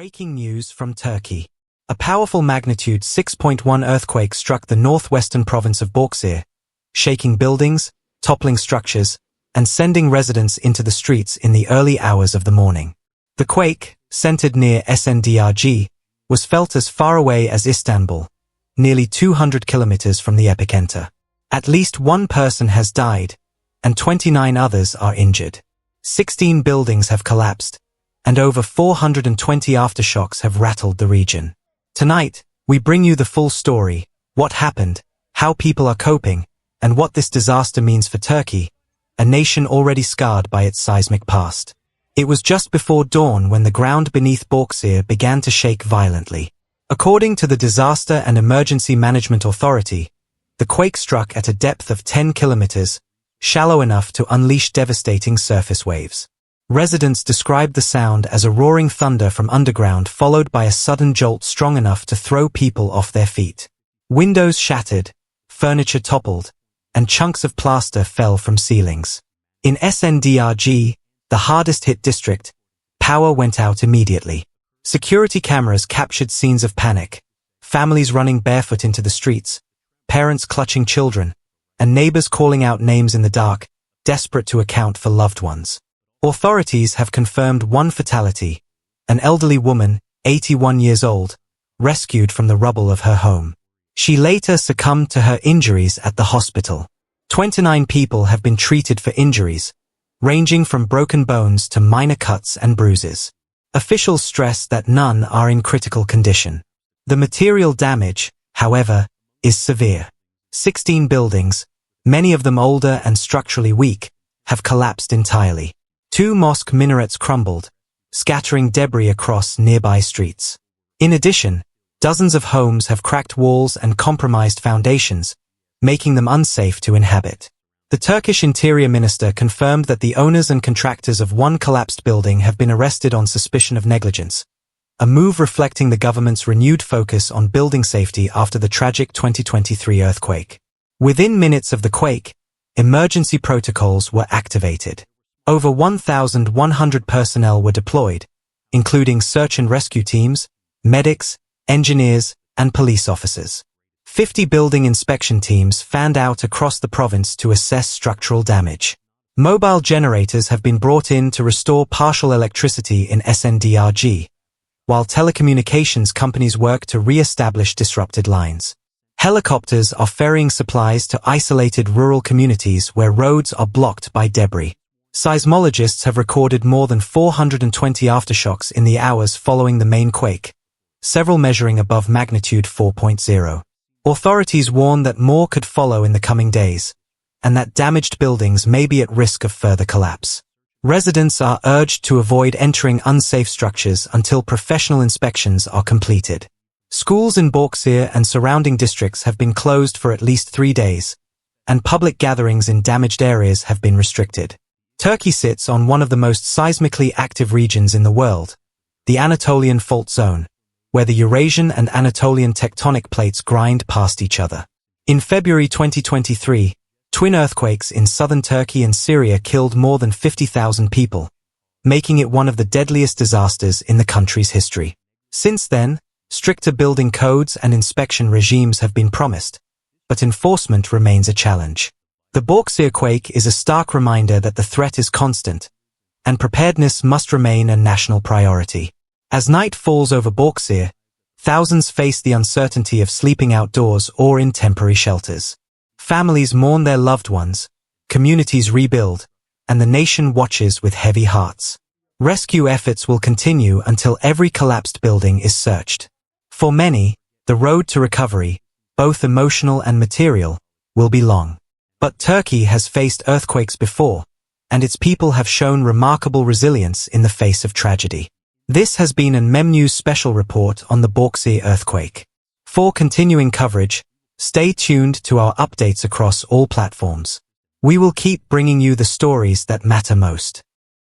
Breaking news from Turkey. A powerful magnitude 6.1 earthquake struck the northwestern province of Balıkesir, shaking buildings, toppling structures, and sending residents into the streets in the early hours of the morning. The quake, centered near Sındırgı, was felt as far away as Istanbul, nearly 200 kilometers from the epicenter. At least one person has died, and 29 others are injured. 16 buildings have collapsed, and over 420 aftershocks have rattled the region. Tonight, we bring you the full story, what happened, how people are coping, and what this disaster means for Turkey, a nation already scarred by its seismic past. It was just before dawn when the ground beneath Balıkesir began to shake violently. According to the Disaster and Emergency Management Authority, the quake struck at a depth of 10 kilometers, shallow enough to unleash devastating surface waves. Residents described the sound as a roaring thunder from underground followed by a sudden jolt strong enough to throw people off their feet. Windows shattered, furniture toppled, and chunks of plaster fell from ceilings. In Sındırgı, the hardest-hit district, power went out immediately. Security cameras captured scenes of panic, families running barefoot into the streets, parents clutching children, and neighbors calling out names in the dark, desperate to account for loved ones. Authorities have confirmed one fatality, an elderly woman, 81 years old, rescued from the rubble of her home. She later succumbed to her injuries at the hospital. 29 people have been treated for injuries, ranging from broken bones to minor cuts and bruises. Officials stress that none are in critical condition. The material damage, however, is severe. 16 buildings, many of them older and structurally weak, have collapsed entirely. 2 mosque minarets crumbled, scattering debris across nearby streets. In addition, dozens of homes have cracked walls and compromised foundations, making them unsafe to inhabit. The Turkish Interior Minister confirmed that the owners and contractors of one collapsed building have been arrested on suspicion of negligence, a move reflecting the government's renewed focus on building safety after the tragic 2023 earthquake. Within minutes of the quake, emergency protocols were activated. Over 1,100 personnel were deployed, including search and rescue teams, medics, engineers, and police officers. 50 building inspection teams fanned out across the province to assess structural damage. Mobile generators have been brought in to restore partial electricity in Sındırgı, while telecommunications companies work to re-establish disrupted lines. Helicopters are ferrying supplies to isolated rural communities where roads are blocked by debris. Seismologists have recorded more than 420 aftershocks in the hours following the main quake, several measuring above magnitude 4.0. Authorities warn that more could follow in the coming days, and that damaged buildings may be at risk of further collapse. Residents are urged to avoid entering unsafe structures until professional inspections are completed. Schools in Balıkesir and surrounding districts have been closed for at least 3 days, and public gatherings in damaged areas have been restricted. Turkey sits on one of the most seismically active regions in the world, the Anatolian Fault Zone, where the Eurasian and Anatolian tectonic plates grind past each other. In February 2023, twin earthquakes in southern Turkey and Syria killed more than 50,000 people, making it one of the deadliest disasters in the country's history. Since then, stricter building codes and inspection regimes have been promised, but enforcement remains a challenge. The Balıkesir quake is a stark reminder that the threat is constant, and preparedness must remain a national priority. As night falls over Balıkesir, thousands face the uncertainty of sleeping outdoors or in temporary shelters. Families mourn their loved ones, communities rebuild, and the nation watches with heavy hearts. Rescue efforts will continue until every collapsed building is searched. For many, the road to recovery, both emotional and material, will be long. But Turkey has faced earthquakes before, and its people have shown remarkable resilience in the face of tragedy. This has been an MMnews special report on the Balıkesir earthquake. For continuing coverage, stay tuned to our updates across all platforms. We will keep bringing you the stories that matter most.